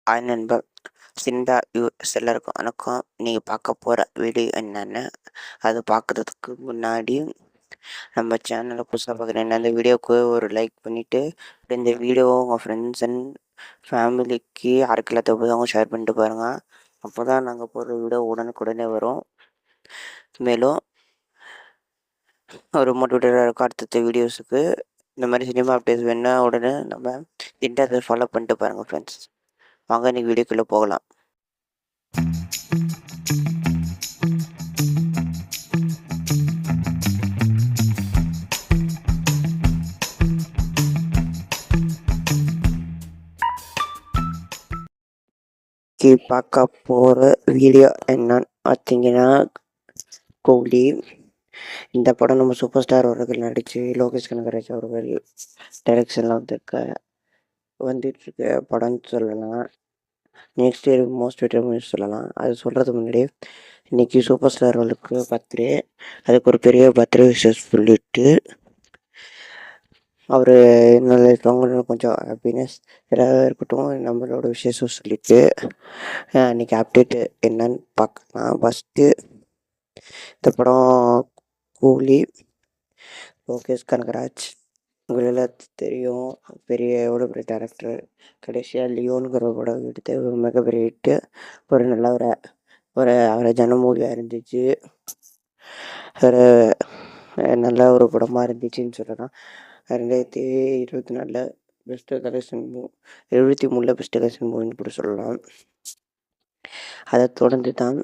Hi நண்பா, சிந்தா எல்லாருக்கும் வணக்கம். நீங்கள் பார்க்க போகிற வீடியோ என்னென்னு அது பார்க்குறதுக்கு முன்னாடி நம்ம சேனலை புதுசாக பார்க்குறேன். அந்த வீடியோவுக்கு ஒரு லைக் பண்ணிவிட்டு இந்த வீடியோவை உங்கள் ஃப்ரெண்ட்ஸ் அண்ட் ஃபேமிலிக்கு யாருக்கு இல்லாத போது அவங்க ஷேர் பண்ணிட்டு பாருங்கள். அப்போ தான் நாங்கள் போடுற வீடியோ உடனுக்குடனே வரும். மேலும் ஒரு மோட்டிவேட்டடாக இருக்கும் அடுத்தடுத்த வீடியோஸுக்கு. இந்த மாதிரி சினிமா அப்டேட்ஸ் வேணுன்னா உடனே நம்ம இன்டர்நெட்டை ஃபாலோ பண்ணிட்டு பாருங்கள் ஃப்ரெண்ட்ஸ். வாங்க இன்றைக்கி வீடியோக்குள்ளே போகலாம். பார்க்க போகிற வீடியோ என்னன்னு பார்த்தீங்கன்னா, கூலி. இந்த படம் நம்ம சூப்பர் ஸ்டார் அவர்கள் நடித்து லோகேஷ் கனகராஜ் அவர்கள் டைரக்ஷனில் வந்துட்டுருக்க படம்னு சொல்லலாம். நெக்ஸ்ட் இயர் மோஸ்ட் வெயிட்டட் சொல்லலாம். அது சொல்கிறதுக்கு முன்னாடி இன்றைக்கி சூப்பர் ஸ்டார் அவர்களுக்கு பர்த்டே. அதுக்கு ஒரு பெரிய பர்த்டே விஷஸ் சொல்லிவிட்டு அவர் நல்ல அவங்களுக்கு கொஞ்சம் ஹாப்பினஸ் ஏதாவது இருக்கட்டும் நம்மளோட விசேஷம் சொல்லிவிட்டு இன்றைக்கி அப்டேட்டு என்னன்னு பார்க்கலாம். ஃபஸ்ட்டு இந்த படம் கூலி. லோகேஷ் கனகராஜ் உங்களெல்லாம் தெரியும், எவ்வளோ பெரிய டேரக்டர். கடைசியாக லியோனுங்கிற படம் எடுத்து ஒரு மிகப்பெரிய ஹிட்டு. ஒரு நல்ல ஒரு அவரேஜான மூவியாக இருந்துச்சு. ஒரு நல்ல ஒரு படமாக இருந்துச்சுன்னு சொல்லலாம். 2024 பெஸ்ட்டு கலெக்ஷன் 73 பெஸ்ட்டு கலெக்ஷன் மூவின்னு கூட சொல்லலாம். அதை தொடர்ந்து தான்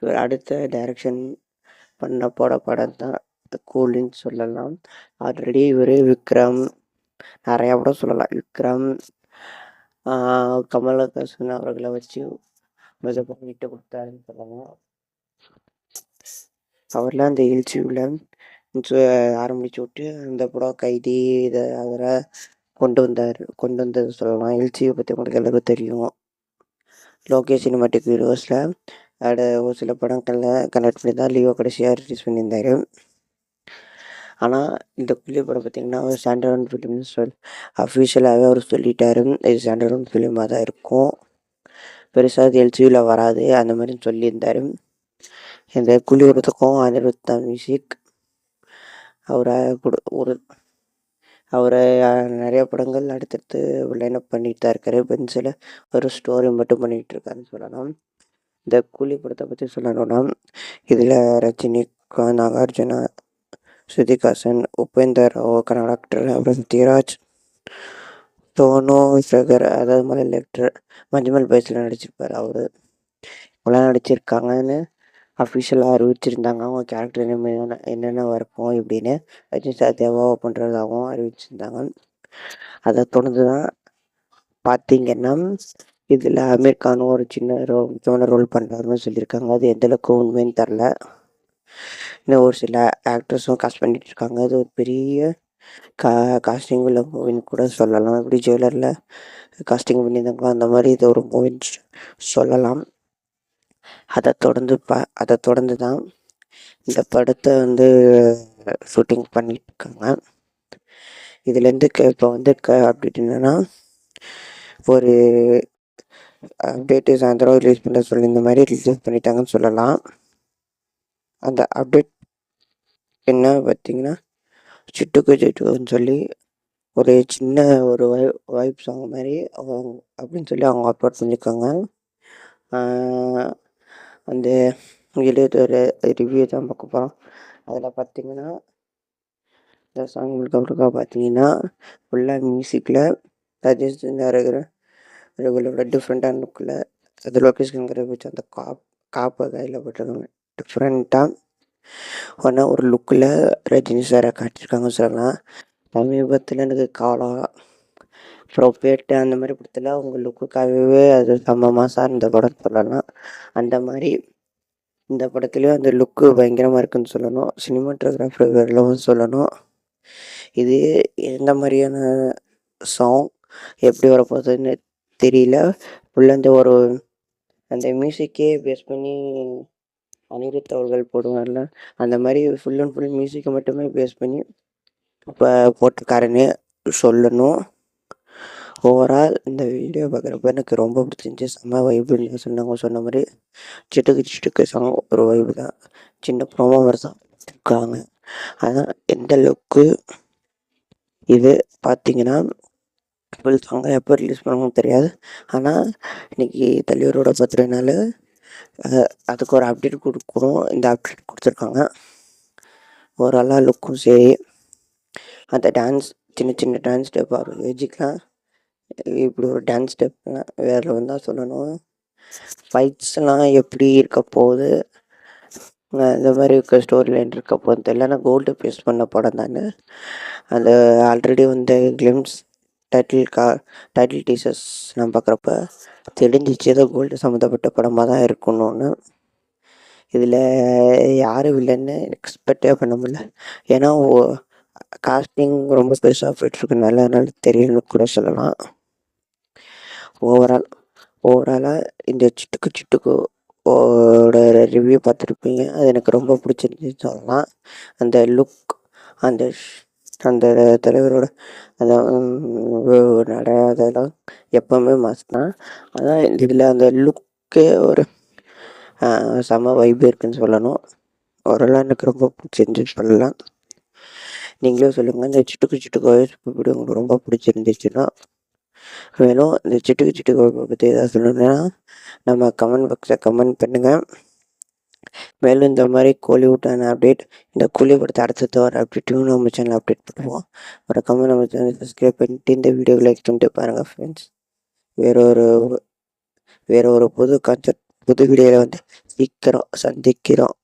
இவர் அடுத்த டைரக்ஷன் பண்ண படம் தான் கூலின்னு சொல்லலாம். ஆல்ரெடி இவர் விக்ரம் நிறையா படம் சொல்லலாம். விக்ரம், கமலஹாசன் அவர்களை வச்சு மிகப்பெரிய விட்டு கொடுத்தாருன்னு சொல்லலாம். அவர்லாம் அந்த எல்சியூவில் ஆரம்பிச்சு விட்டு அந்த படம் கைதி இதை அதில் கொண்டு வந்தது சொல்லலாம். எல்சியூ பற்றி உங்களுக்கு எல்லாருக்கும் தெரியும். லோகேஷ் சினிமாட்டிக் யூனிவர்ஸில் ஒரு சில படங்களில் கனெக்ட் பண்ணி தான் லியோ கடைசியாக ரிலீஸ் பண்ணியிருந்தார். ஆனால் இந்த புள்ளி படம் பார்த்திங்கன்னா ஸ்டாண்டர்ட் ஃபிலிம்னு அஃபிஷியலாகவே அவர் சொல்லிட்டாரு. இது ஸ்டாண்டர்ட் ஃபிலிமாக தான் இருக்கும், பெருசாக அது எல்சியூவில் வராது அந்த மாதிரி சொல்லியிருந்தார். இந்த குளிர்றதுக்கும் அனிருத் தான் மியூசிக். அவரை நிறைய படங்கள் அடுத்தடுத்து லைனப் பண்ணிட்டு தான் இருக்காரு. பென்சில் ஒரு ஸ்டோரி மட்டும் பண்ணிகிட்டு இருக்காருன்னு சொல்லலாம். இந்த கூலி படத்தை பற்றி சொல்லணும்னா, இதில் ரஜினிகாந்த், நாகார்ஜுனா, ஸ்ருதிஹாசன், உபேந்தர் ராவ் கன்னட ஆக்டர், அப்புறம் சத்யராஜ், சோனு சகர், அதாவது மலையாள ஆக்டர் மஞ்சுமல் பாய்ஸில் நடிச்சிருப்பார். அவர் இவங்களாம் நடிச்சிருக்காங்கன்னு அஃபிஷியலாக அறிவிச்சிருந்தாங்க. அவங்க கேரக்டர் என்னென்ன இருக்கும் இப்படின்னு ரஜினி சார் தேவாவை பண்ணுறதாகவும் அறிவிச்சிருந்தாங்க. அதை தொடர்ந்து தான் பார்த்திங்கன்னா இதில் அமீர் கானும் ஒரு சின்ன ரோல் பண்ணுறாருன்னு சொல்லியிருக்காங்க. அது எந்தளவுக்கு உண்மைன்னு தெரில. இன்னும் ஒரு சில ஆக்டர்ஸும் காஸ்ட் பண்ணிகிட்டு இருக்காங்க. அது ஒரு பெரிய காஸ்டிங் உள்ள மூவின்னு கூட சொல்லலாம். இப்படி ஜுவலரில் காஸ்டிங் பண்ணியிருந்தாங்களோ அந்த மாதிரி இது ஒரு மூவின்னு சொல்லலாம். அதை தொடர்ந்து தான் இந்த படத்தை ஷூட்டிங் பண்ணிட்டு இருக்காங்க. இதுலேருந்து இப்போ அப்டேட் என்னென்னா, ஒரு அப்டேட்டு சாயந்தரம் ரிலீஸ் பண்ண சொல்லி இந்த மாதிரி ரிலீஸ் பண்ணிட்டாங்கன்னு சொல்லலாம். அந்த அப்டேட் என்ன பார்த்திங்கன்னா, சிட்டுக்குன்னு சொல்லி ஒரு சின்ன ஒரு வைப் சாங் மாதிரி அப்படின்னு சொல்லி அவங்க அப்லோட் பண்ணியிருக்காங்க. அந்த எழுதோட ரிவ்யூ தான் பார்க்க போகிறோம். அதில் பார்த்திங்கன்னா இந்த சாங் முழுக்க பார்த்தீங்கன்னா ஃபுல்லாக மியூசிக்கில் ராஜேஷ் ரெகுலரோட டிஃப்ரெண்ட்டான லுக்கில் அது லொக்கேஷனுங்கிற வச்சு அந்த காப்பை கையில் போட்டிருக்காங்க. டிஃப்ரெண்ட்டாக ஒரு லுக்கில் ரஜினி சாரை காட்டியிருக்காங்கன்னு சொல்லலாம். சமீபத்தில் எனக்கு காலம், அப்புறம் பேட்டு அந்த மாதிரி படத்தில் அவங்க லுக்குக்காகவே அது செம்ம மாசாக இருந்த படம் சொல்லலாம். அந்த மாதிரி இந்த படத்துலேயும் அந்த லுக்கு பயங்கரமாக இருக்குதுன்னு சொல்லணும். சினிமாட்டோகிராஃபர்களும் சொல்லணும். இது எந்த மாதிரியான சாங் எப்படி வரப்போகுதுன்னு தெரியல. ஃபுல்லாக அந்த மியூசிக்கே பேஸ் பண்ணி அனிருத் அவர்கள் போடுவார்ல, அந்த மாதிரி ஃபுல் அண்ட் ஃபுல் மியூசிக்கை மட்டுமே பேஸ் பண்ணி இப்போ போட்டிருக்காருன்னு சொல்லணும். ஓவரால் இந்த வீடியோ பார்க்குறப்ப எனக்கு ரொம்ப பிடிச்சிருந்துச்சி. செம்ம வைப்புன்னு சொன்ன மாதிரி சிட்டுக்கு சிட்டுக்கு சாங் ஒரு வைப்பு தான். சின்ன ப்ரோமோ மாதிரி தான் இருக்காங்க. ஆனால் எந்த அளவுக்கு இது பார்த்தீங்கன்னா ஃபுல் சாங்கை எப்போ ரிலீஸ் பண்ணுவோம் தெரியாது. ஆனால் இன்றைக்கி தலைவரோட பர்த்டேனால அதுக்கு ஒரு அப்டேட் கொடுக்குறோம். இந்த அப்டேட் கொடுத்துருக்காங்க. ஓவராலாக லுக்கும் சரி, அந்த டான்ஸ் சின்ன சின்ன டான்ஸ் ஸ்டெப் அவர் ஏஜுக்கெலாம் இப்படி ஒரு டான்ஸ் ஸ்டெப்லாம் வேறு தான் சொல்லணும். ஃபைட்ஸ்லாம் எப்படி இருக்க போகுது, இந்த மாதிரி இருக்க ஸ்டோரி லைன் இருக்க போகுது தெரியல. ஆனால் கோல்டு பேஸ்ட் பண்ண படம் தானே. அந்த ஆல்ரெடி வந்து கிளிம்ஸ் டைட்டில் டீசர்ஸ் நான் பார்க்குறப்ப தெரிஞ்சிச்சு ஏதோ கோல்டு சம்மந்தப்பட்ட படமாக தான் இருக்கணும்னு. இதில் யார் வில்லன்னு எக்ஸ்பெக்டே பண்ண முடியல. ஏன்னா காஸ்டிங் ரொம்ப பெருசாக போய்ட்டுருக்குனால அதனால தெரியலன்னு கூட சொல்லலாம். ஓவராலாக இந்த சிட்டுக்கு சிட்டுக்கு ஓட ரிவ்யூ பார்த்துருப்பீங்க. அது எனக்கு ரொம்ப பிடிச்சிருந்துச்சு சொல்லலாம். அந்த லுக், அந்த தலைவரோட அந்த அதெல்லாம் எப்போவுமே மாஸ் தான். அதான் இதில் அந்த லுக்கே ஒரு செம வைப் இருக்குன்னு சொல்லணும். ஓவராலாக எனக்கு ரொம்ப பிடிச்சிருந்துச்சு சொல்லலாம். நீங்களே சொல்லுங்கள், இந்த சிட்டுக்கு சிட்டுக்கு இப்படி உங்களுக்கு ரொம்ப பிடிச்சிருந்துச்சுன்னா. மேலும் இந்த சிட்டுக்கு சிட்டுக்கு பற்றி எதாவது சொல்லணுன்னா நம்ம கமெண்ட் பாக்ஸில் கமெண்ட் பண்ணுங்கள். மேலும் இந்த மாதிரி கோலிவுட்டான அப்டேட், இந்த கோலி படத்தை அடுத்தது வர அப்டேட்டும் நம்ம சேனல் அப்டேட் பண்ணுவோம். மறக்காமல் நம்ம சேனல் சப்ஸ்கிரைப் பண்ணிட்டு இந்த வீடியோ லைக் பண்ணிட்டு பாருங்கள் ஃப்ரெண்ட்ஸ். வேற ஒரு புது கான்செப்ட் புது வீடியோவில் வந்து சீக்கிரம் சந்திக்கிறோம்.